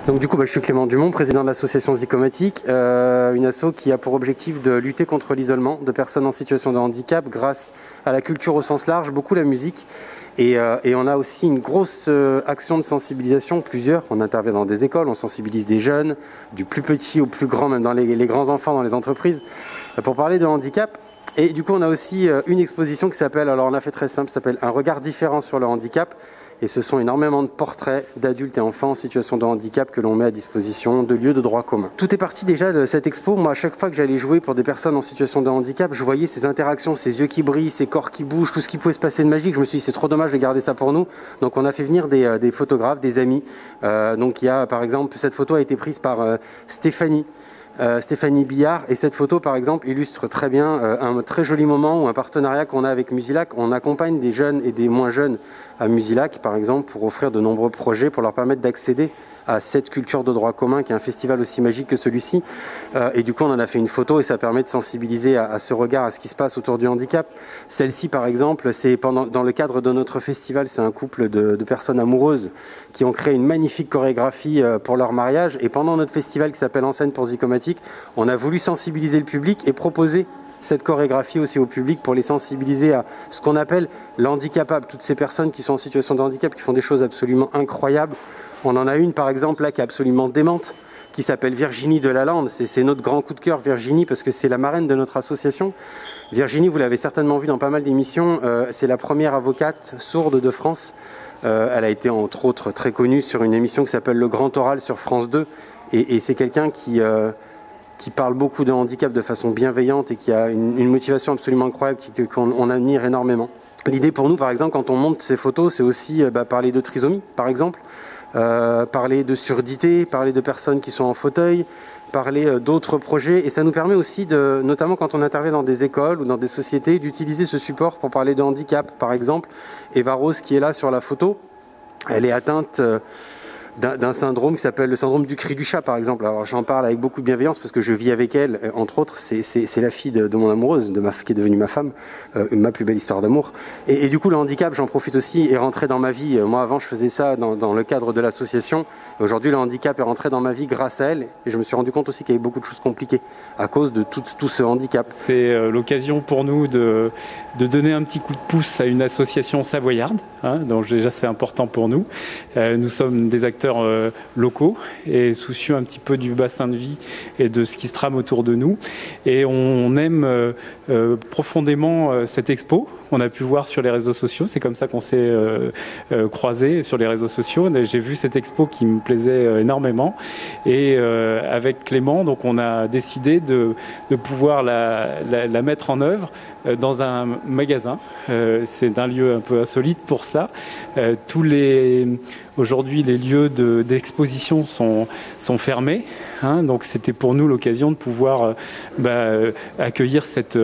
Donc du coup, je suis Clément Dumont, président de l'association Zygomatic, une asso qui a pour objectif de lutter contre l'isolement de personnes en situation de handicap grâce à la culture au sens large, beaucoup la musique. Et on a aussi une grosse action de sensibilisation, plusieurs. On intervient dans des écoles, on sensibilise des jeunes, du plus petit au plus grand, même dans les grands enfants dans les entreprises, pour parler de handicap. Et du coup, on a aussi une exposition qui s'appelle, alors on a fait très simple, s'appelle Un regard différent sur le handicap. Et ce sont énormément de portraits d'adultes et enfants en situation de handicap que l'on met à disposition de lieux de droit commun. Tout est parti déjà de cette expo. Moi, à chaque fois que j'allais jouer pour des personnes en situation de handicap, je voyais ces interactions, ces yeux qui brillent, ces corps qui bougent, tout ce qui pouvait se passer de magique. Je me suis dit, c'est trop dommage de garder ça pour nous. Donc, on a fait venir des photographes, des amis. Donc, il y a, par exemple, cette photo a été prise par Stéphanie Billard, et cette photo par exemple illustre très bien un très joli moment ou un partenariat qu'on a avec Musilac. On accompagne des jeunes et des moins jeunes à Musilac par exemple pour offrir de nombreux projets pour leur permettre d'accéder à cette culture de droit commun qui est un festival aussi magique que celui-ci. Et du coup, on en a fait une photo et ça permet de sensibiliser à ce regard, à ce qui se passe autour du handicap. Celle-ci, par exemple, c'est dans le cadre de notre festival, c'est un couple de personnes amoureuses qui ont créé une magnifique chorégraphie pour leur mariage. Et pendant notre festival qui s'appelle En scène pour Zygomatic, on a voulu sensibiliser le public et proposer cette chorégraphie aussi au public pour les sensibiliser à ce qu'on appelle l'handicapable. Toutes ces personnes qui sont en situation de handicap, qui font des choses absolument incroyables. On en a une par exemple là qui est absolument démente, qui s'appelle Virginie de Lalande. C'est notre grand coup de cœur, Virginie, parce que c'est la marraine de notre association. Virginie, vous l'avez certainement vue dans pas mal d'émissions, c'est la première avocate sourde de France. Elle a été entre autres très connue sur une émission qui s'appelle Le Grand Oral sur France 2. Et c'est quelqu'un qui parle beaucoup de handicap de façon bienveillante et qui a une motivation absolument incroyable qu'on admire énormément. L'idée pour nous, par exemple, quand on monte ces photos, c'est aussi parler de trisomie, par exemple. Parler de surdité, parler de personnes qui sont en fauteuil, parler d'autres projets. Et ça nous permet aussi, notamment quand on intervient dans des écoles ou dans des sociétés, d'utiliser ce support pour parler de handicap. Par exemple, Eva Rose qui est là sur la photo, elle est atteinte d'un syndrome qui s'appelle le syndrome du cri du chat, par exemple. Alors j'en parle avec beaucoup de bienveillance parce que je vis avec elle, entre autres. C'est la fille de mon amoureuse, qui est devenue ma femme, ma plus belle histoire d'amour. Et du coup, le handicap, j'en profite aussi, est rentré dans ma vie. Moi, avant, je faisais ça dans le cadre de l'association. Aujourd'hui, le handicap est rentré dans ma vie grâce à elle. Et je me suis rendu compte aussi qu'il y avait beaucoup de choses compliquées à cause de tout ce handicap. C'est l'occasion pour nous de donner un petit coup de pouce à une association savoyarde, donc déjà c'est important pour nous. Nous sommes des acteurs locaux et soucieux un petit peu du bassin de vie et de ce qui se trame autour de nous. Et on aime profondément cette expo. On a pu voir sur les réseaux sociaux, c'est comme ça qu'on s'est croisés sur les réseaux sociaux. J'ai vu cette expo qui me plaisait énormément et avec Clément, donc on a décidé de pouvoir la mettre en œuvre dans un magasin. C'est un lieu un peu insolite pour ça. Aujourd'hui, les lieux d'exposition sont fermés, donc c'était pour nous l'occasion de pouvoir accueillir cette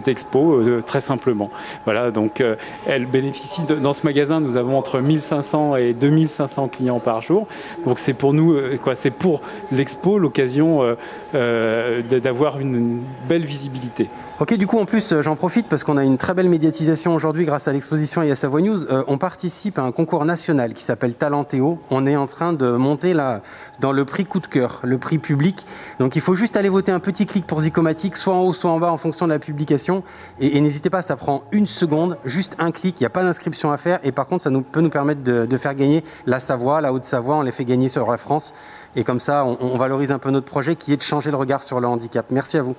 expo très simplement. Voilà, donc elle bénéficie dans ce magasin, nous avons entre 1500 et 2500 clients par jour. Donc c'est pour nous c'est pour l'expo l'occasion d'avoir une belle visibilité. Ok, du coup en plus j'en profite parce qu'on a une très belle médiatisation aujourd'hui grâce à l'exposition et à Savoie News. On participe à un concours national qui s'appelle Talentéo. On est en train de monter là dans le prix coup de cœur, le prix public. Donc il faut juste aller voter un petit clic pour Zygomatic, soit en haut, soit en bas en fonction de la publication. Et n'hésitez pas, ça prend une seconde, juste un clic, il n'y a pas d'inscription à faire. Et par contre, ça peut nous permettre de faire gagner la Savoie, la Haute-Savoie, on les fait gagner sur la France. Et comme ça, on valorise un peu notre projet qui est de changer le regard sur le handicap. Merci à vous.